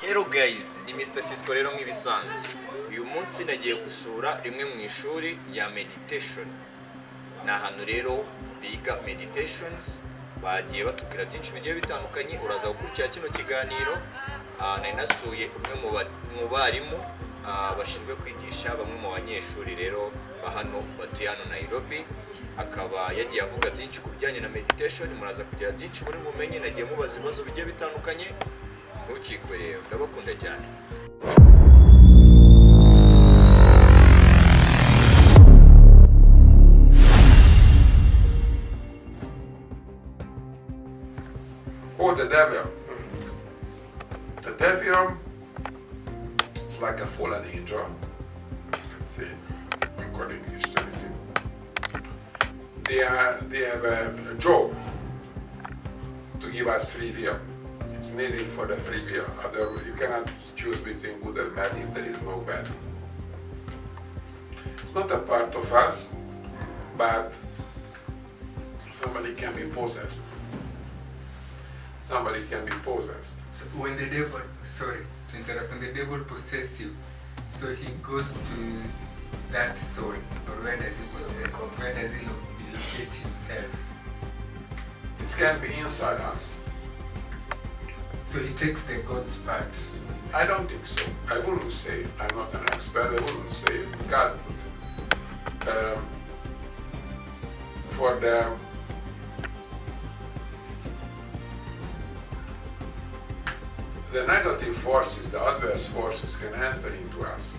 Hello guys, ni Mr. Cisco rero nk'ibisanzwe. Uyu munsi nagiye gusura rimwe mu ishuri ya meditation. Ni ahantu rero biga meditations, bagiye batubwira byinshi bigiye bitandukanye. Uraza gukurikira kino kiganiro. Nari nasuye umwe mu barimu bashinzwe kwigisha bamwe mu banyeshuri rero bahano batuye hano Nairobi. Akaba yagiye avuga byinshi ku bijyanye na meditation. Muraza kugira byinshi muri mumenye. Nagiye mubaza ibibazo bigiye bitandukanye. Ntukikwe rero, ndabakunda cyane. Oh, the devil. The devil, it's like a fallen angel, let's say, according to Christianity. They have a job to give us free will. It's needed for the free will. Otherwise, you cannot choose between good and bad if there is no bad. It's not a part of us, but somebody can be possessed. Somebody can be possessed. So when the devil, sorry to interrupt, when the devil possesses you, so he goes to that soul, or where does he possess? Where does he locate himself? It can be inside us. So he takes the God's part. I don't think so. I wouldn't say. I'm not an expert. I wouldn't say God. For the negative forces, the adverse forces can enter into us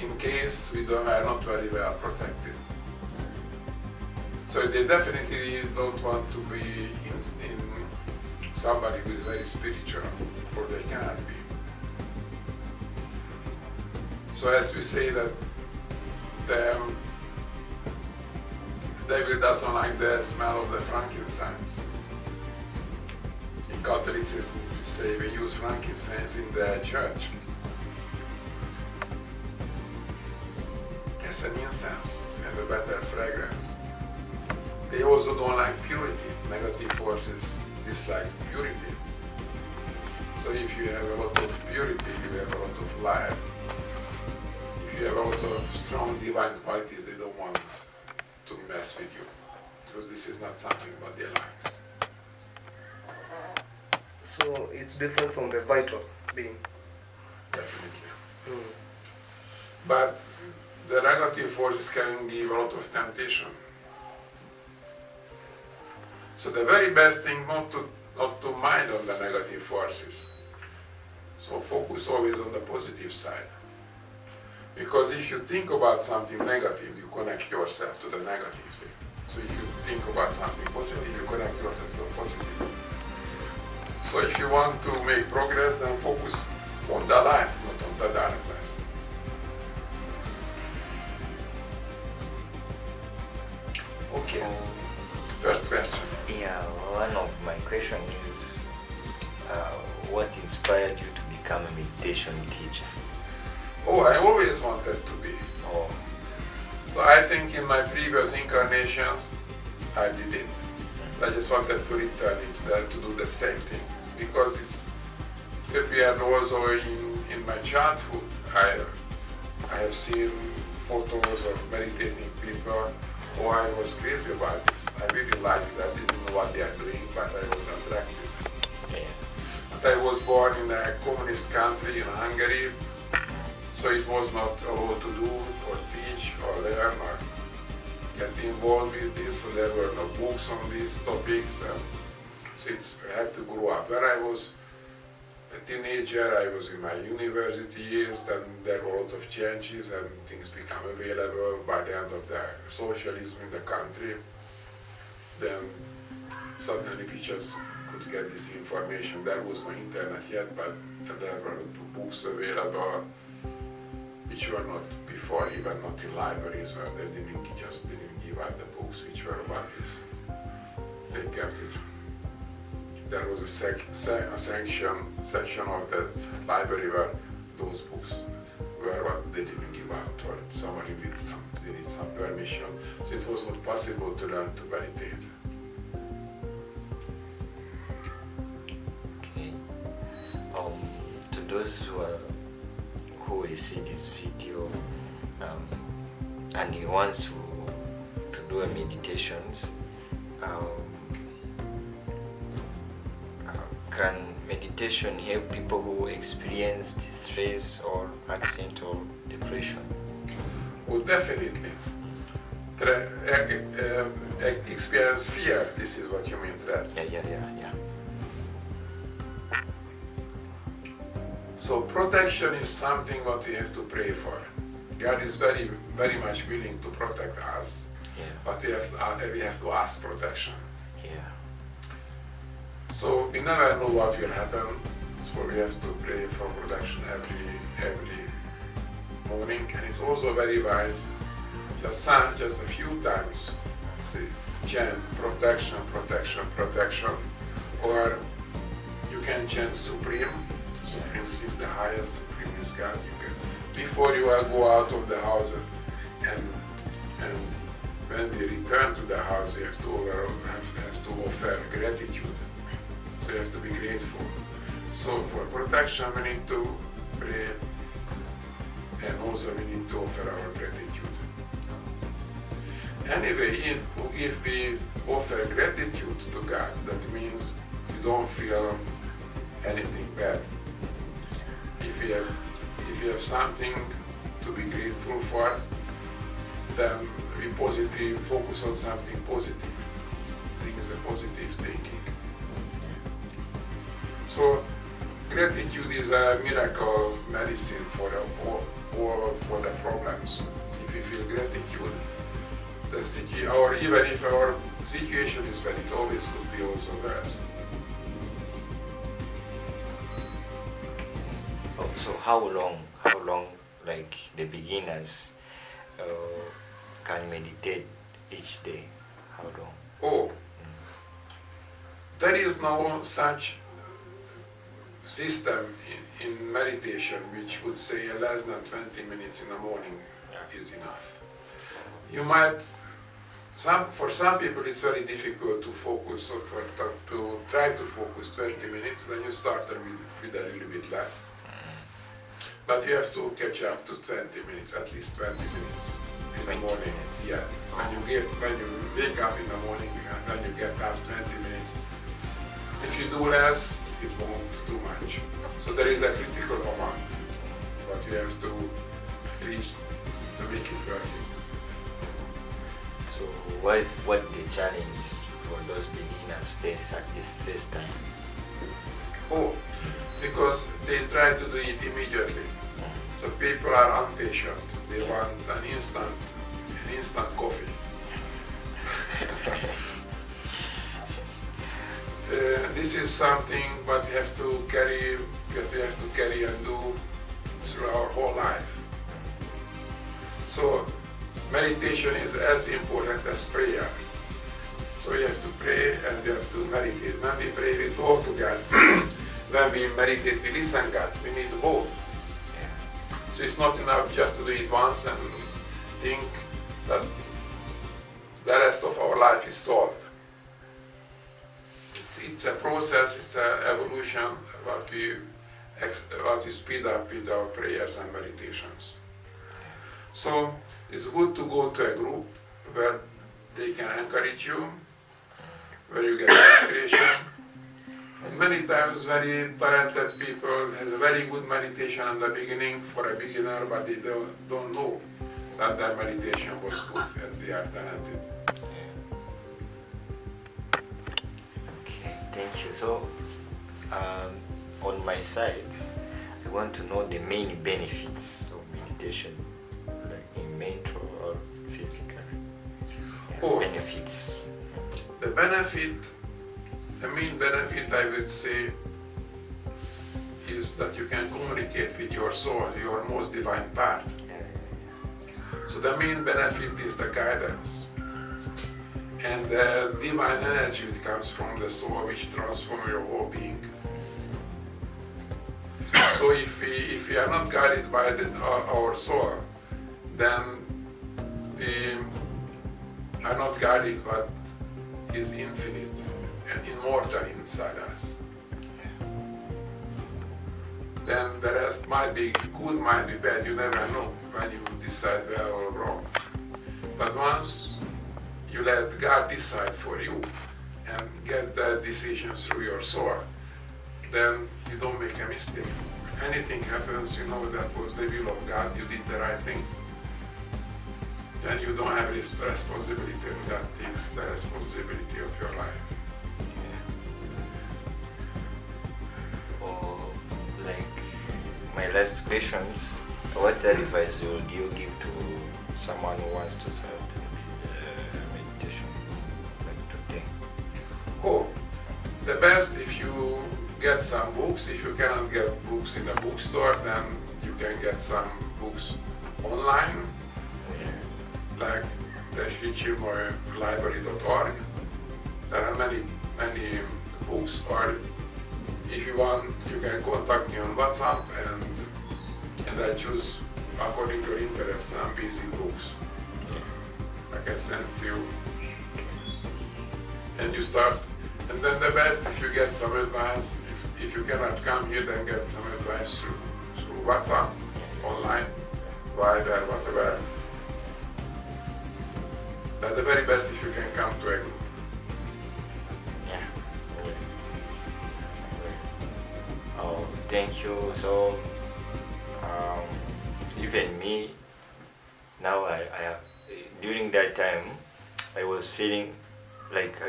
in case we are not very well protected. So they definitely don't want to be in somebody who is very spiritual, or they cannot be. So as we say that the devil doesn't like the smell of the frankincense. In Catholicism, we say we use frankincense in the church. It's an incense and a better fragrance. They also don't like purity. Negative forces dislike purity. So if you have a lot of purity, you have a lot of light. If you have a lot of strong divine qualities, they don't want to mess with you, because this is not something about their lives. So it's different from the vital being. Definitely. But the negative forces can give a lot of temptation. So the very best thing not to mind on the negative forces. So focus always on the positive side. Because if you think about something negative, you connect yourself to the negative thing. So if you think about something positive, you connect yourself to the positive. So if you want to make progress, then focus on the light, not on the darkness. Okay. First question. Yeah, one of my questions is what inspired you to become a meditation teacher? Oh, I always wanted to be. Oh. So I think in my previous incarnations, I did it. I just wanted to return into that, to do the same thing. Because it's prepared also in my childhood. I have seen photos of meditating people. Oh, I was crazy about this. I really liked it. I didn't know what they are doing, but I was attracted. Yeah. But I was born in a communist country in Hungary, so it was not allowed to do or teach or learn or get involved with this. So there were no books on these topics. So I had to grow up. When I was a teenager, I was in my university years, then there were a lot of changes and things became available by the end of the socialism in the country. Then suddenly we just could get this information. There was no internet yet, but there were books available which were not before, even not in libraries, or they didn't give out the books which were about this. They kept it. There was a section of the library where those books were what they didn't give out, or somebody needed some permission. So it was not possible to learn to meditate. Okay. those who will see this video and he wants to do a meditations, can meditation help people who experienced stress or accident or depression? Well, definitely. Experience fear, this is what you mean, right? Yeah. So protection is something what we have to pray for. God is very, very much willing to protect us, but we have to ask protection. So we never know what will happen, so we have to pray for protection every morning, and it's also very wise just a few times chant protection, or you can chant Supreme is the highest, Supreme is God. Before you go out of the house, and when we return to the house, you have to offer gratitude. So you have to be grateful. So for protection we need to pray, and also we need to offer our gratitude. Anyway, if we offer gratitude to God, that means you don't feel anything bad. If you have something to be grateful for, then we positively focus on something positive. Brings a positive thinking. So gratitude is a miracle medicine for the problems. If we feel gratitude, or even if our situation is bad, it always could be also worse. So how long, like the beginners can meditate each day? How long? Oh, there is no such system in meditation which would say less than 20 minutes in the morning is enough. You might, for some people it's very difficult to focus or to try to focus 20 minutes, then you start with a little bit less. But you have to catch up to 20 minutes, at least 20 minutes in the morning. Yeah. When you wake up in the morning, then you get up 20 minutes. If you do less, it won't do much. So there is a critical amount what you have to reach to make it working. So what the challenge for those beginners face at this first time? Oh, because they try to do it immediately. So people are impatient. They want an instant coffee. This is something what we have to carry and do through our whole life. So meditation is as important as prayer. So you have to pray and you have to meditate. When we pray, we talk to God. When we meditate, we listen to God. We need both. So it's not enough just to do it once and think that the rest of our life is solved. It's a process, it's an evolution, what we speed up with our prayers and meditations. So it's good to go to a group where they can encourage you, where you get inspiration. And many times very talented people have a very good meditation in the beginning for a beginner, but they don't know that their meditation was good and they are talented. Okay, thank you. So on my side, I want to know the main benefits of meditation, like in mental or physical. Benefits. The main benefit I would say is that you can communicate with your soul, your most divine part. So the main benefit is the guidance. And the divine energy which comes from the soul which transforms your whole being. So if we are not guided by our soul, then we are not guided what is infinite and immortal inside us. then the rest might be good, might be bad. You never know when you decide well or wrong. But once you let God decide for you and get that decision through your soul, then you don't make a mistake. Anything happens, you know that was the will of God, you did the right thing. Then you don't have this responsibility, and God takes the responsibility of your life. Or like my last questions, what advice would you give to someone who wants to start meditation like today? Oh, the best if you get some books. If you cannot get books in a bookstore, then you can get some books online, like library.org. There are many books, or if you want, you can contact me on WhatsApp, and I choose according to your interest some busy books. I can send to you, and you start. And then the best, if you get some advice, if you cannot come here, then get some advice through WhatsApp, online, Viber, whatever. But the very best if you can come to a group. Yeah. Oh, thank you. So, even me, now I during that time, I was feeling like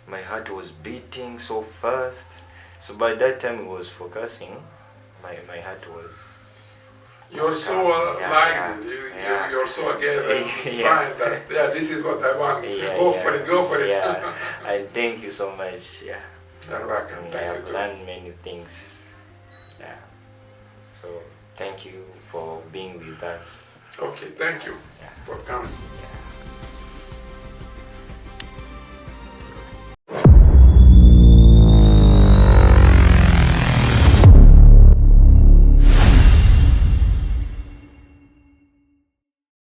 my heart was beating so fast. So by that time, it was focusing. My heart was. Your soul liked it. Your soul gave a sign that this is what I want. Go for it. Yeah. And thank you so much. Yeah. You're welcome. I have learned many things. Yeah. So thank you for being with us. Okay, thank you for coming. Yeah.